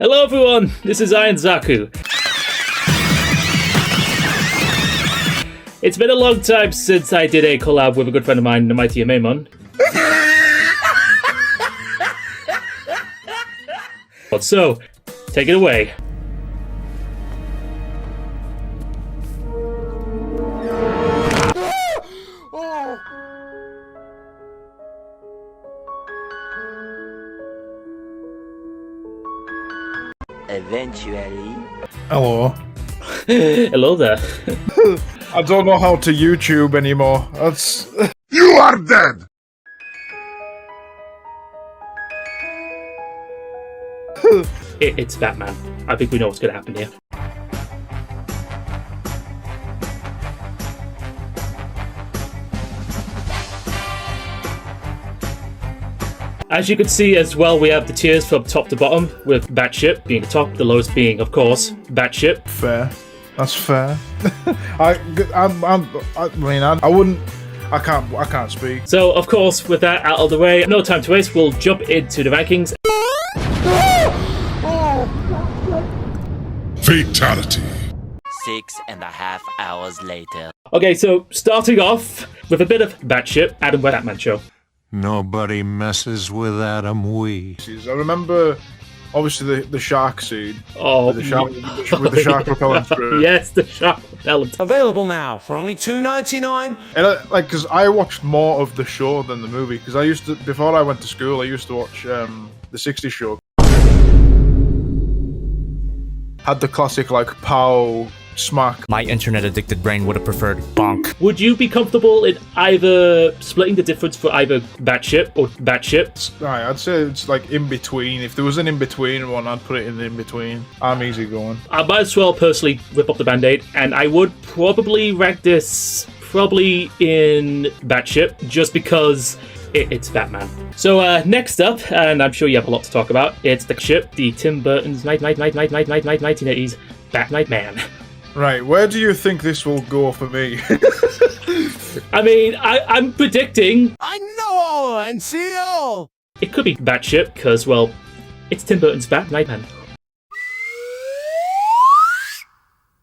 Hello everyone, this is Ironzaku. It's been a long time since I did a collab with a good friend of mine, the mighty Amaymon. So, take it away. Eventually. Hello. Hello there. I don't know how to YouTube anymore. That's... You are dead! It's Batman. I think we know what's going to happen here. As you can see as well, we have the tiers from top to bottom, with Batship being the top, the lowest being, of course, Batship. Fair. That's fair. I can't speak. So, of course, with that out of the way, no time to waste, we'll jump into the rankings. Fatality. 6.5 hours later. Okay, so starting off with a bit of Batship, Adam West Batman show. Nobody messes with Adam West. I remember, obviously, the shark scene. Oh, with the shark repellent spray. Yes, the shark repellent. Available now for only $2.99. And because I watched more of the show than the movie, because I used to, before I went to school, I used to watch the 60s show. Had the classic like pow smack. My internet-addicted brain would have preferred bonk. Would you be comfortable in either splitting the difference for either Batship or Batship? Right, I'd say it's like in between. If there was an in between one, I'd put it in between. I'm easy going. I might as well personally rip off the band-aid, and I would probably rank this probably in Batship, just because it's Batman. So next up, and I'm sure you have a lot to talk about, it's the ship, the Tim Burton's 1980s Batman. Right, where do you think this will go for me? I mean, I'm predicting I know all and see all. it could be Batship, because, well, it's Tim Burton's Batman.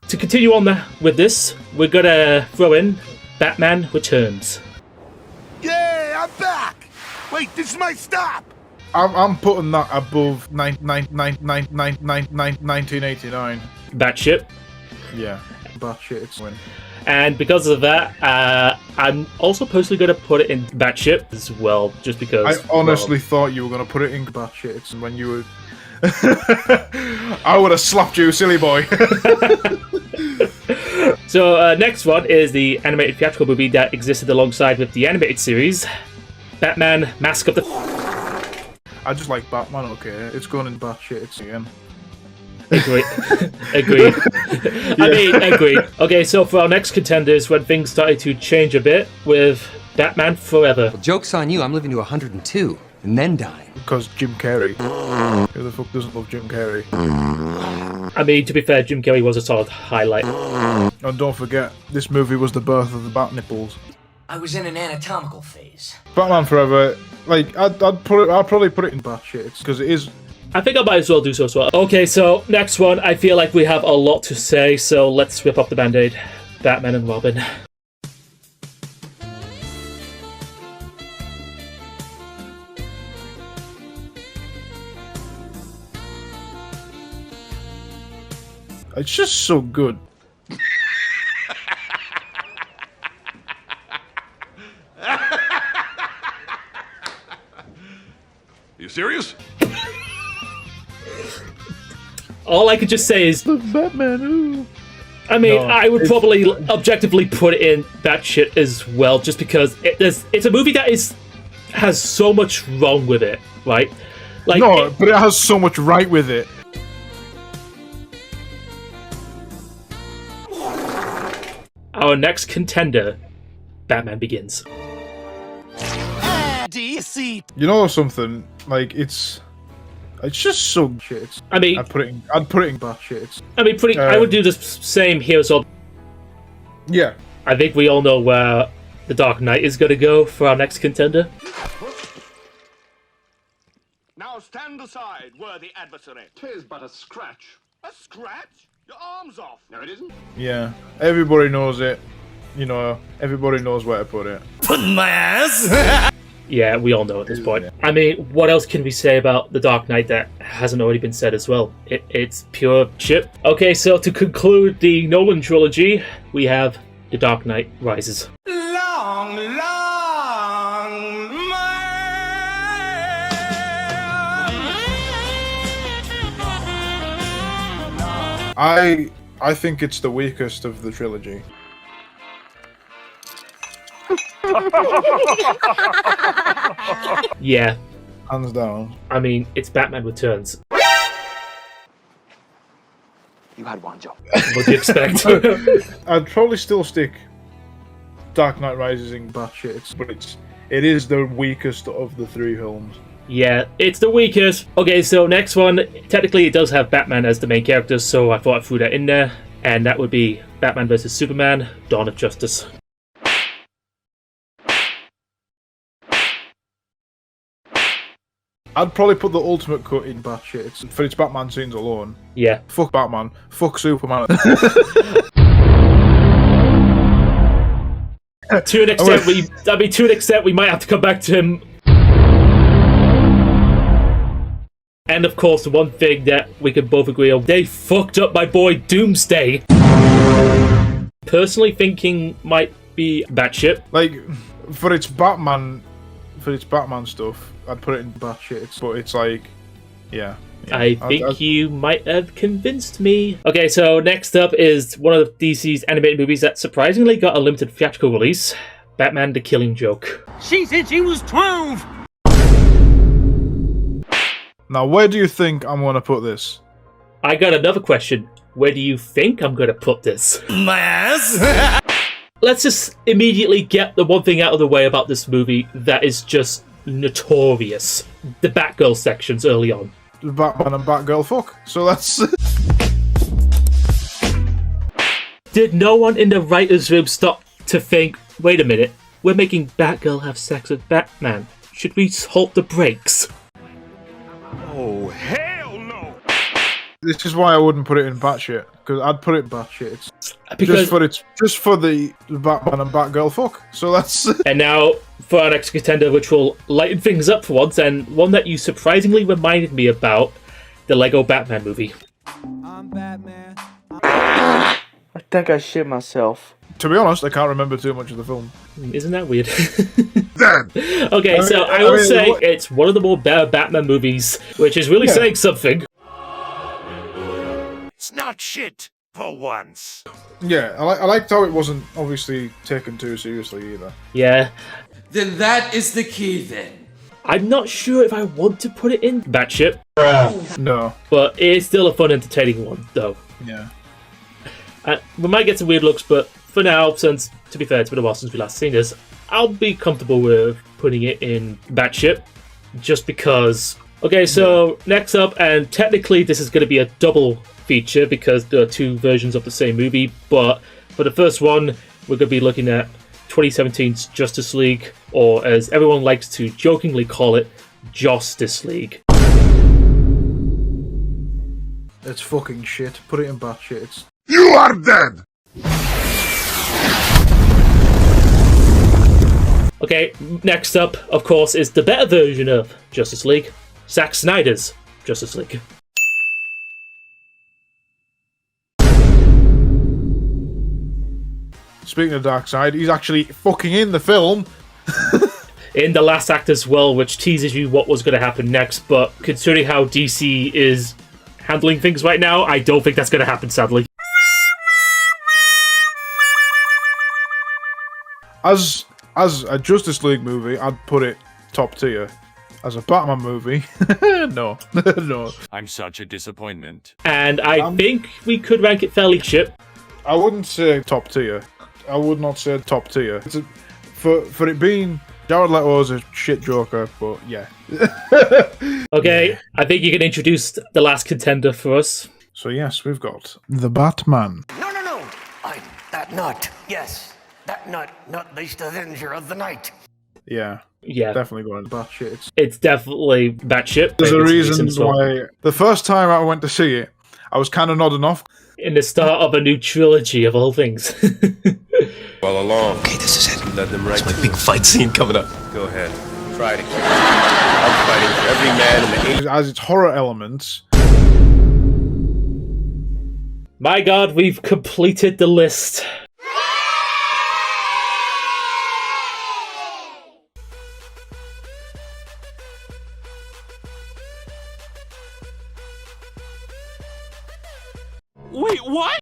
To continue on with this, we're gonna throw in Batman Returns. Yeah, I'm back! Wait, this is my stop! I'm putting that above 1989. Batship. Yeah, batshit, it's win. And because of that, I'm also personally going to put it in Batship as well, just because... I honestly thought you were going to put it in batshit. It's when you were... I would have slapped you, silly boy. So, next one is the animated theatrical movie that existed alongside with the animated series, Batman Mask of the... I just like Batman, okay. It's going in batshit, it's again. Agreed. Agreed. I mean, agreed. Okay, so for our next contenders, when things started to change a bit with Batman Forever. Well, joke's on you, I'm living to 102 and then dying. Because Jim Carrey. Who the fuck doesn't love Jim Carrey? I mean, to be fair, Jim Carrey was a solid highlight. And don't forget, this movie was the birth of the bat nipples. I was in an anatomical phase. Batman Forever, like, I'd probably put it in batshit, because it is... I think I might as well do so as well. Okay, so next one, I feel like we have a lot to say, so let's rip off the band-aid. Batman and Robin. It's just so good. You serious? All I could just say is... Batman, ooh. I mean, No, I would probably objectively put it in that shit as well, just because it's a movie that has so much wrong with it, right? Like, No, but it has so much right with it. Our next contender, Batman Begins. DC. You know something? Like, it's just so shit. I mean, I'd put it in batshit. I mean, I would do the same here as well. Yeah. I think we all know where The Dark Knight is going to go for our next contender. Now stand aside, worthy adversary. 'Tis but a scratch. A scratch? Your arm's off. No, it isn't. Yeah, everybody knows it. You know, everybody knows where to put it. Put my ass. Yeah, we all know at this point. I mean, what else can we say about The Dark Knight that hasn't already been said as well? It's pure shit. Okay, so to conclude the Nolan trilogy, we have The Dark Knight Rises. Long, long I think it's the weakest of the trilogy. Yeah, Hands down. I mean, it's Batman Returns. You had one job. What do you expect? I'd probably still stick Dark Knight Rises in batshit, but it is the weakest of the three films. Yeah, it's the weakest. Okay, so next one. Technically, it does have Batman as the main character, so I thought I threw that in there. And that would be Batman vs. Superman, Dawn of Justice. I'd probably put the ultimate cut in batshit for its Batman scenes alone. Yeah. Fuck Batman. Fuck Superman. To an extent, we might have to come back to him. And of course, the one thing that we can both agree on, they fucked up my boy Doomsday. Personally thinking might be batshit. Like, for its Batman stuff, I'd put it in batshit, but it's like, yeah. I think you might have convinced me. Okay, so next up is one of DC's animated movies that surprisingly got a limited theatrical release, Batman: The Killing Joke. She said she was 12. Now, where do you think I'm going to put this? I got another question. Where do you think I'm going to put this? My ass. Let's just immediately get the one thing out of the way about this movie that is just notorious. The Batgirl sections early on. Batman and Batgirl fuck. So that's... Did no one in the writer's room stop to think, wait a minute, we're making Batgirl have sex with Batman. Should we halt the brakes? Oh, hell no! This is why I wouldn't put it in batshit, because I'd put it in batshit. Because, just for the Batman and Batgirl fuck. So that's... And now for our next contender, which will lighten things up for once, and one that you surprisingly reminded me about, the Lego Batman movie. I'm Batman. I think I shit myself. To be honest, I can't remember too much of the film. Isn't that weird? Okay, so I will say it's one of the more better Batman movies, which is really saying something. It's not shit, for once. Yeah, I liked how it wasn't obviously taken too seriously either. Yeah. Then that is the key then. I'm not sure if I want to put it in batshit, No. but it is still a fun, entertaining one, though. Yeah. We might get some weird looks, but for now, since, to be fair, it's been a while since we last seen this, I'll be comfortable with putting it in batshit, just because... Okay, so next up, and technically this is going to be a double feature because there are two versions of the same movie, but for the first one, we're going to be looking at 2017's Justice League, or as everyone likes to jokingly call it, Justice League. It's fucking shit. Put it in batshit. You are dead! Okay, next up, of course, is the better version of Justice League, Zack Snyder's Justice League. Speaking of Darkseid, he's actually fucking in the film. In the last act as well, which teases you what was going to happen next, but considering how DC is handling things right now, I don't think that's going to happen, sadly. As a Justice League movie, I'd put it top tier. As a Batman movie, no. No. I'm such a disappointment. And I think we could rank it fairly shit. I wouldn't say top tier. I would not say top tier. For it being Jared Leto is a shit Joker, but yeah. Okay, I think you can introduce the last contender for us. So yes, we've got the Batman. No, no, no! I'm that nut. Yes, that nut, not least avenger of the night. Yeah. Yeah, Definitely going batshit. it's definitely batshit. There's a It's reason some sort. why. The first time I went to see it, I was kind of nodding off. In the start of a new trilogy of all things. Well along. Okay, this is it. Led them right My to big fight scene coming up. Go ahead. Try to kill him. I'm fighting for every man in the It has its horror elements. My god, we've completed the list. Wait, what?